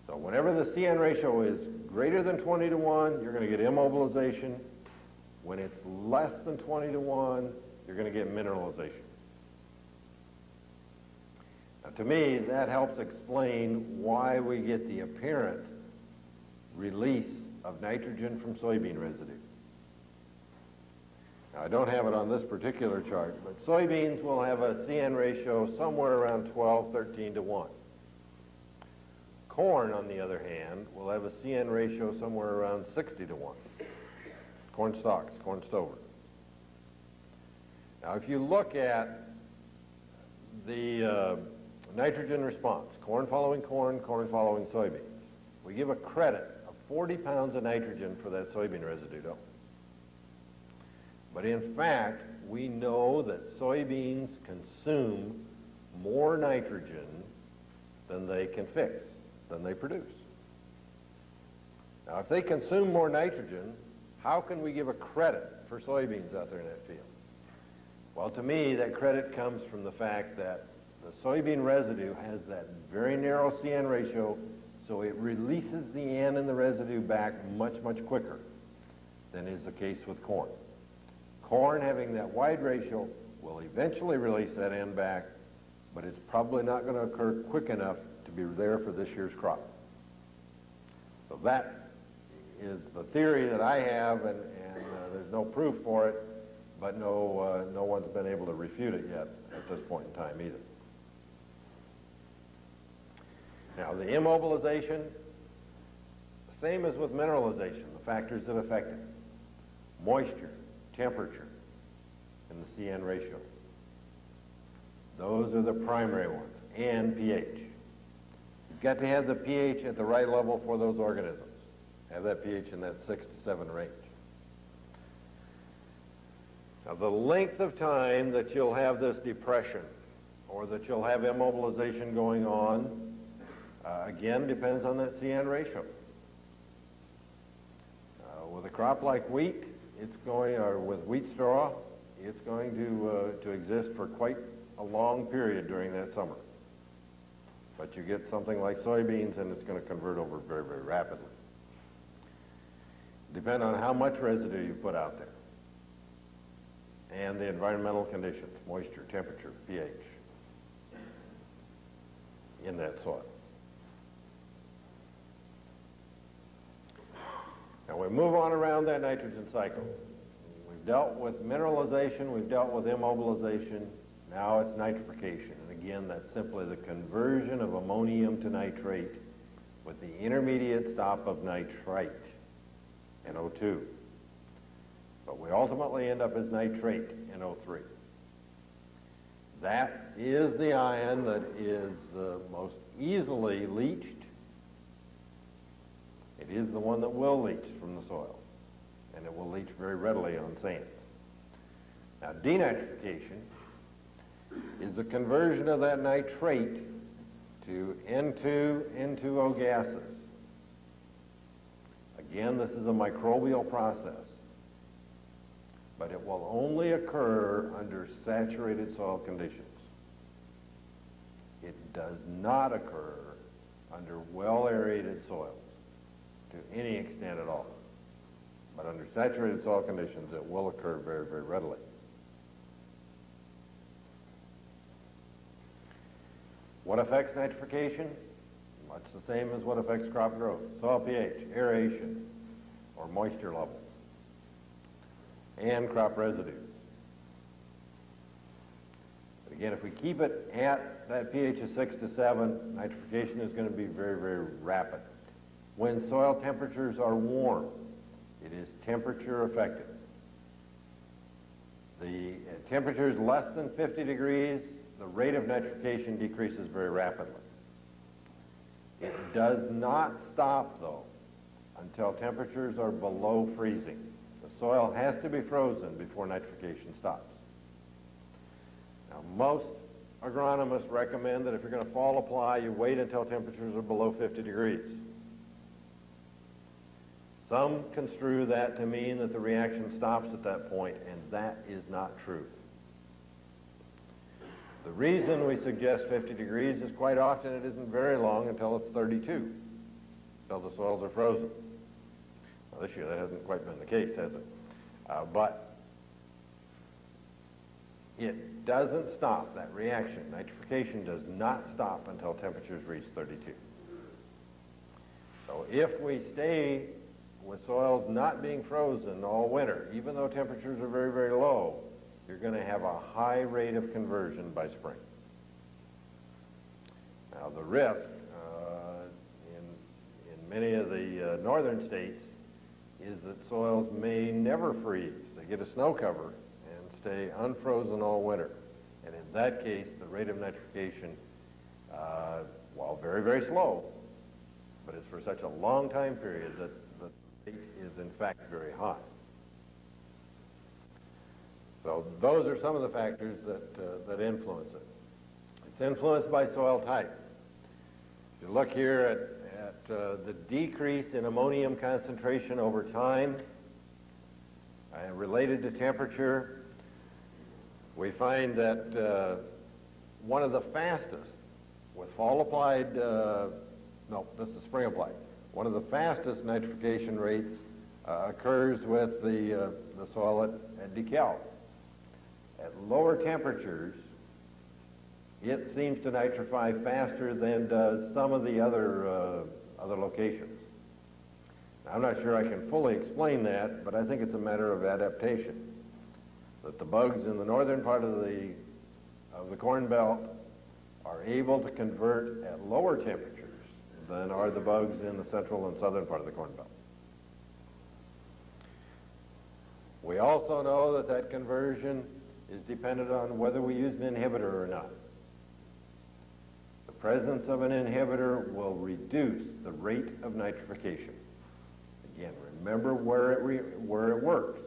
So whenever the CN ratio is greater than 20 to 1, you're going to get immobilization. When it's less than 20 to 1, you're going to get mineralization. Now, to me, that helps explain why we get the apparent release of nitrogen from soybean residue. Now, I don't have it on this particular chart, but soybeans will have a CN ratio somewhere around 12, 13 to 1. Corn, on the other hand, will have a CN ratio somewhere around 60 to 1. Corn stalks, corn stover. Now, if you look at the nitrogen response, corn following corn, corn following soybeans, we give a credit of 40 pounds of nitrogen for that soybean residue, don't we? But in fact, we know that soybeans consume more nitrogen than they can fix, than they produce. Now, if they consume more nitrogen, how can we give a credit for soybeans out there in that field? Well, to me, that credit comes from the fact that the soybean residue has that very narrow CN ratio So it releases the N in the residue back much, much quicker than is the case with corn. Corn, having that wide ratio, will eventually release that N back, but it's probably not going to occur quick enough to be there for this year's crop. So that is the theory that I have, and there's no proof for it, but no one's been able to refute it yet at this point in time either. Now, the immobilization, same as with mineralization, the factors that affect it: moisture, temperature, and the CN ratio. Those are the primary ones, and pH. You've got to have the pH at the right level for those organisms. Have that pH in that 6 to 7 range. Now, the length of time that you'll have this depression, or that you'll have immobilization going on, again, depends on that CN ratio. With a crop like wheat, it's going, or with wheat straw, it's going to exist for quite a long period during that summer. But you get something like soybeans, and it's going to convert over very, very rapidly. Depend on how much residue you put out there, and the environmental conditions: moisture, temperature, pH in that soil. Now we move on around that nitrogen cycle. We've dealt with mineralization, we've dealt with immobilization, now it's nitrification. And again, that's simply the conversion of ammonium to nitrate with the intermediate stop of nitrite, NO2. But we ultimately end up as nitrate, NO3. That is the ion that is most easily leached. It is the one that will leach from the soil, and it will leach very readily on sands. Now, denitrification is the conversion of that nitrate to N2, N2O gases. Again, this is a microbial process, but it will only occur under saturated soil conditions. It does not occur under well-aerated soils to any extent at all. But under saturated soil conditions, it will occur very, very readily. What affects nitrification? Much the same as what affects crop growth: soil pH, aeration, or moisture levels, and crop residues. But again, if we keep it at that pH of 6 to 7, nitrification is going to be very, very rapid. When soil temperatures are warm, it is temperature affected. The temperature is less than 50 degrees, the rate of nitrification decreases very rapidly. It does not stop, though, until temperatures are below freezing. The soil has to be frozen before nitrification stops. Now, most agronomists recommend that if you're going to fall apply, you wait until temperatures are below 50 degrees. Some construe that to mean that the reaction stops at that point, and that is not true. The reason we suggest 50 degrees is quite often it isn't very long until it's 32, until the soils are frozen. Well, this year that hasn't quite been the case, has it? But it doesn't stop, that reaction. Nitrification does not stop until temperatures reach 32. So if we stay with soils not being frozen all winter, even though temperatures are very, very low, you're going to have a high rate of conversion by spring. Now, the risk in many of the northern states is that soils may never freeze. They get a snow cover and stay unfrozen all winter. And in that case, the rate of nitrification, while very, very slow, but it's for such a long time period that the rate is in fact very high. So those are some of the factors that influence it. It's influenced by soil type. If you look here at the decrease in ammonium concentration over time, related to temperature, we find that one of the fastest with fall-applied no, this is spring applied. One of the fastest nitrification rates occurs with the soil at decal. At lower temperatures, it seems to nitrify faster than does some of the other locations. Now, I'm not sure I can fully explain that, but I think it's a matter of adaptation. That the bugs in the northern part of the corn belt are able to convert at lower temperatures than are the bugs in the central and southern part of the corn belt. We also know that that conversion is dependent on whether we use an inhibitor or not. The presence of an inhibitor will reduce the rate of nitrification. Again, remember where it works.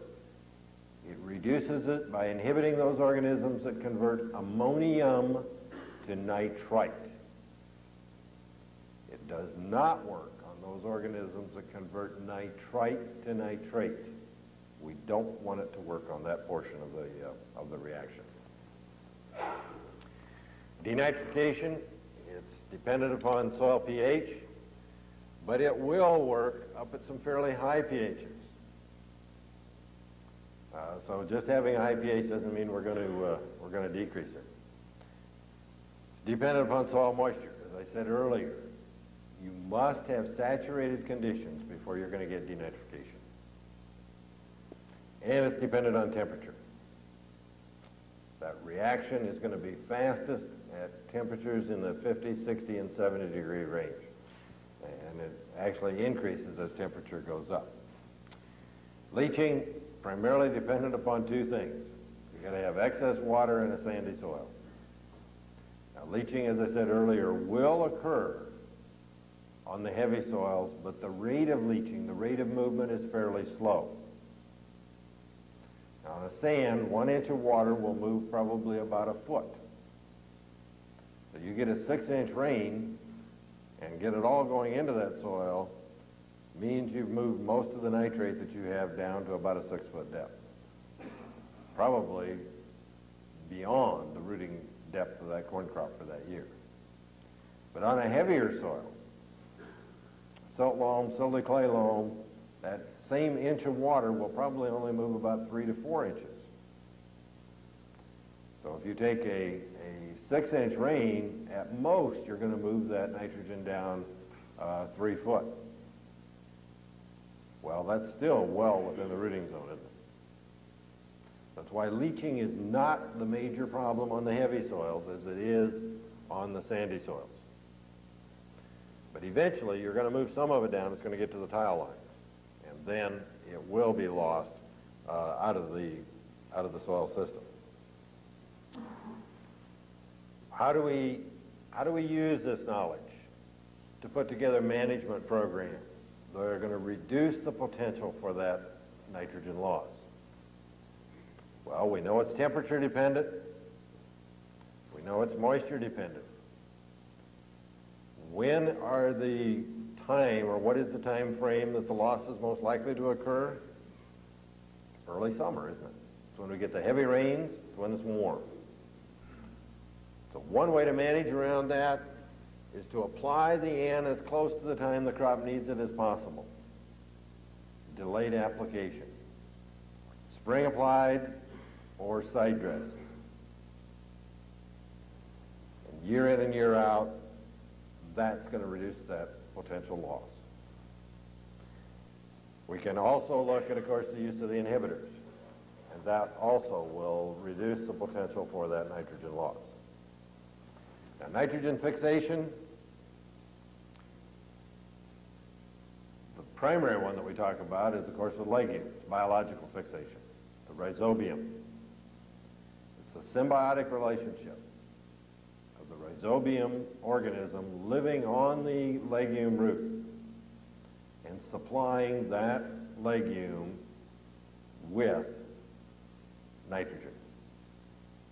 It reduces it by inhibiting those organisms that convert ammonium to nitrite. It does not work on those organisms that convert nitrite to nitrate. We don't want it to work on that portion of the reaction. Denitrification, it's dependent upon soil pH, but it will work up at some fairly high pHs. So just having a high pH doesn't mean we're going to decrease it. It's dependent upon soil moisture. As I said earlier, you must have saturated conditions before you're going to get denitrification. And it's dependent on temperature. That reaction is going to be fastest at temperatures in the 50, 60, and 70 degree range. And it actually increases as temperature goes up. Leaching, primarily dependent upon two things. You've got to have excess water in a sandy soil. Now, leaching, as I said earlier, will occur on the heavy soils, but the rate of leaching, the rate of movement is fairly slow. Now, on a sand, 1 inch of water will move probably about a foot. So you get a 6-inch rain and get it all going into that soil, means you've moved most of the nitrate that you have down to about a 6-foot depth. Probably beyond the rooting depth of that corn crop for that year. But on a heavier soil, silt loam, silty clay loam, that same inch of water will probably only move about 3 to 4 inches. So if you take a 6-inch rain, at most you're going to move that nitrogen down 3 foot. Well, that's still well within the rooting zone, isn't it? That's why leaching is not the major problem on the heavy soils as it is on the sandy soils. But eventually you're going to move some of it down, it's going to get to the tile lines. And then it will be lost out of the soil system. How do we use this knowledge to put together management programs that are going to reduce the potential for that nitrogen loss? Well, we know it's temperature dependent. We know it's moisture dependent. When are the time, or what is the time frame that the loss is most likely to occur? Early summer, isn't it? It's when we get the heavy rains, it's when it's warm. So one way to manage around that is to apply the N as close to the time the crop needs it as possible. Delayed application. Spring applied or side dress. And year in and year out, that's going to reduce that potential loss. We can also look at, of course, the use of the inhibitors, and that also will reduce the potential for that nitrogen loss. Now, nitrogen fixation, the primary one that we talk about is, of course, with legumes, biological fixation, the rhizobium. It's a symbiotic relationship of the rhizobium organism living on the legume root and supplying that legume with nitrogen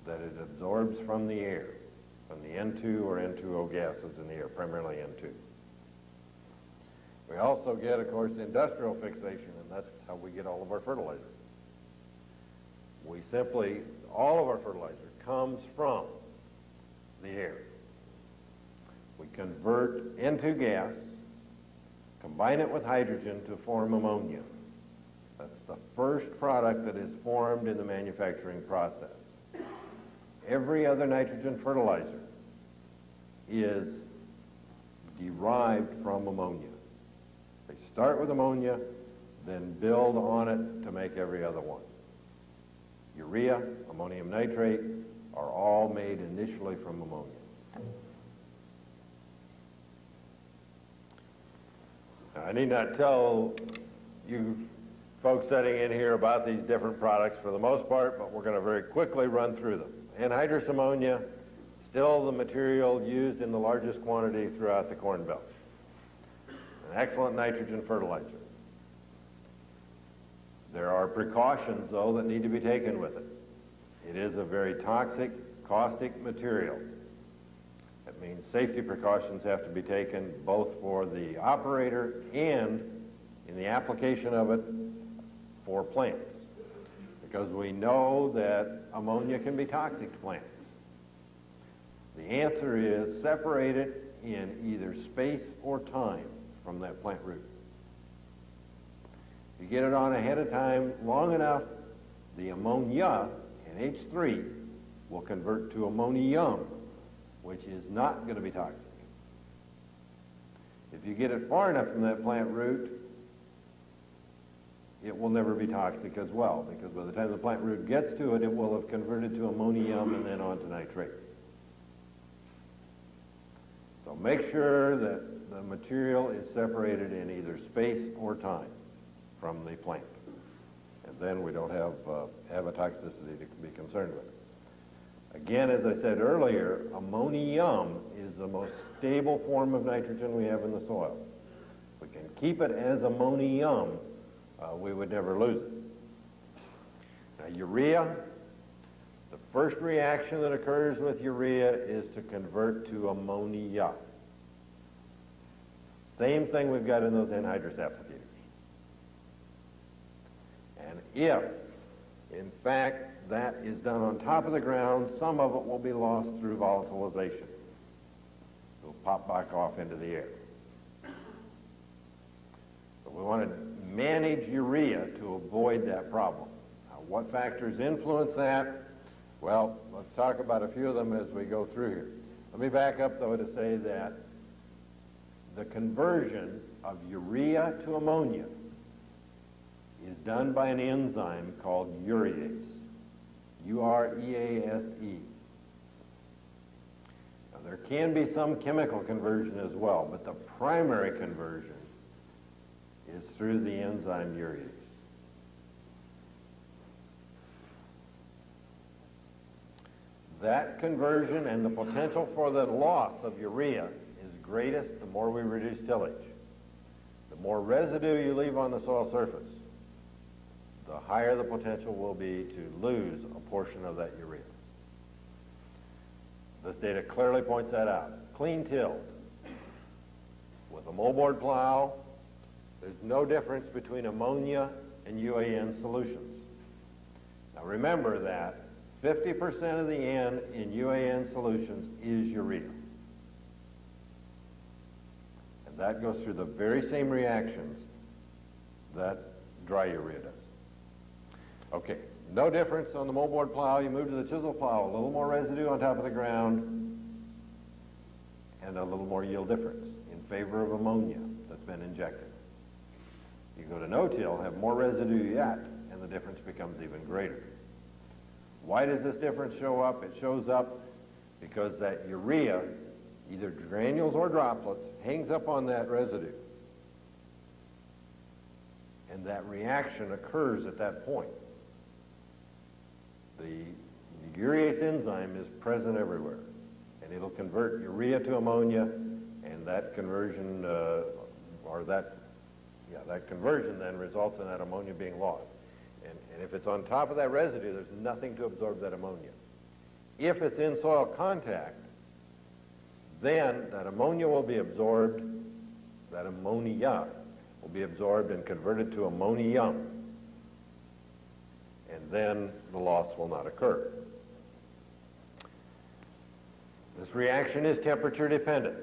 that it absorbs from the air, from the N2 or N2O gases in the air, primarily N2. We also get, of course, industrial fixation, and that's how we get all of our fertilizer. We simply, all of our fertilizer comes from the air. We convert N2 gas, combine it with hydrogen to form ammonia. That's the first product that is formed in the manufacturing process. Every other nitrogen fertilizer is derived from ammonia. They start with ammonia, then build on it to make every other one. Urea, ammonium nitrate are all made initially from ammonia. Now, I need not tell you folks sitting in here about these different products for the most part, but we're going to very quickly run through them. Anhydrous ammonia, still the material used in the largest quantity throughout the Corn Belt. An excellent nitrogen fertilizer. There are precautions, though, that need to be taken with it. It is a very toxic, caustic material. That means safety precautions have to be taken both for the operator and in the application of it for plants, because we know that ammonia can be toxic to plants. The answer is separate it in either space or time from that plant root. If you get it on ahead of time long enough, the ammonia, NH3, will convert to ammonium, which is not going to be toxic. If you get it far enough from that plant root, it will never be toxic as well, because by the time the plant root gets to it, it will have converted to ammonium and then on to nitrate. So make sure that the material is separated in either space or time from the plant. And then we don't have a toxicity to be concerned with. Again, as I said earlier, ammonium is the most stable form of nitrogen we have in the soil. If we can keep it as ammonium, we would never lose it. Now, urea, the first reaction that occurs with urea is to convert to ammonia. Same thing we've got in those anhydrous applicators. And if, in fact, that is done on top of the ground, some of it will be lost through volatilization. It will pop back off into the air. But we want to manage urea to avoid that problem. Now, what factors influence that? Well, let's talk about a few of them as we go through here. Let me back up, though, to say that the conversion of urea to ammonia is done by an enzyme called urease, U-R-E-A-S-E. Now, there can be some chemical conversion as well, but the primary conversion is through the enzyme urease. That conversion and the potential for the loss of urea is greatest the more we reduce tillage. The more residue you leave on the soil surface, the higher the potential will be to lose a portion of that urea. This data clearly points that out. Clean tilled with a moldboard plow, there's no difference between ammonia and UAN solutions. Now remember that 50% of the N in UAN solutions is urea. And that goes through the very same reactions that dry urea does. Okay, no difference on the moldboard plow. You move to the chisel plow, a little more residue on top of the ground and a little more yield difference in favor of ammonia that's been injected. You go to no-till, have more residue yet, and the difference becomes even greater. Why does this difference show up? It shows up because that urea, either granules or droplets, hangs up on that residue. And that reaction occurs at that point. The urease enzyme is present everywhere, and it'll convert urea to ammonia, and that conversion, that conversion then results in that ammonia being lost. And if it's on top of that residue, there's nothing to absorb that ammonia. If it's in soil contact, then that ammonia will be absorbed, that ammonia will be absorbed and converted to ammonium, and then the loss will not occur. This reaction is temperature dependent.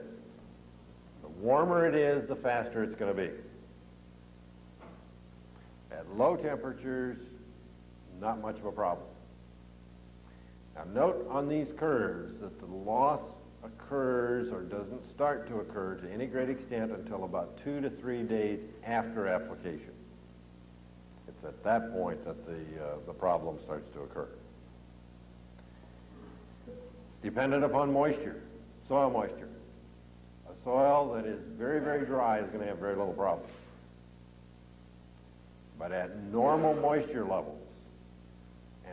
warmer it is, the faster it's going to be. At low temperatures, not much of a problem. Now note on these curves that the loss occurs or doesn't start to occur to any great extent until about 2 to 3 days after application. It's at that point that the problem starts to occur. Dependent upon moisture, soil moisture. A soil that is very, very dry is going to have very little problem. But at normal moisture levels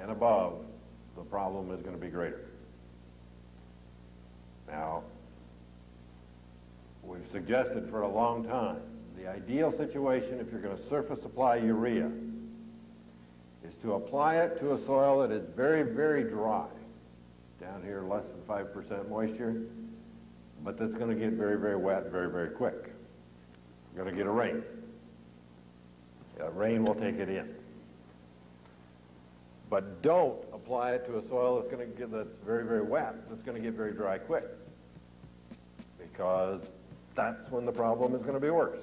and above, the problem is going to be greater. Now, we've suggested for a long time, the ideal situation if you're going to surface apply urea is to apply it to a soil that is very, very dry. Down here, less than 5% moisture, but that's going to get very, very wet very, very quick. You're going to get a rain. Rain will take it in. But don't apply it to a soil that's very, very wet, that's going to get very dry quick, because that's when the problem is going to be worse.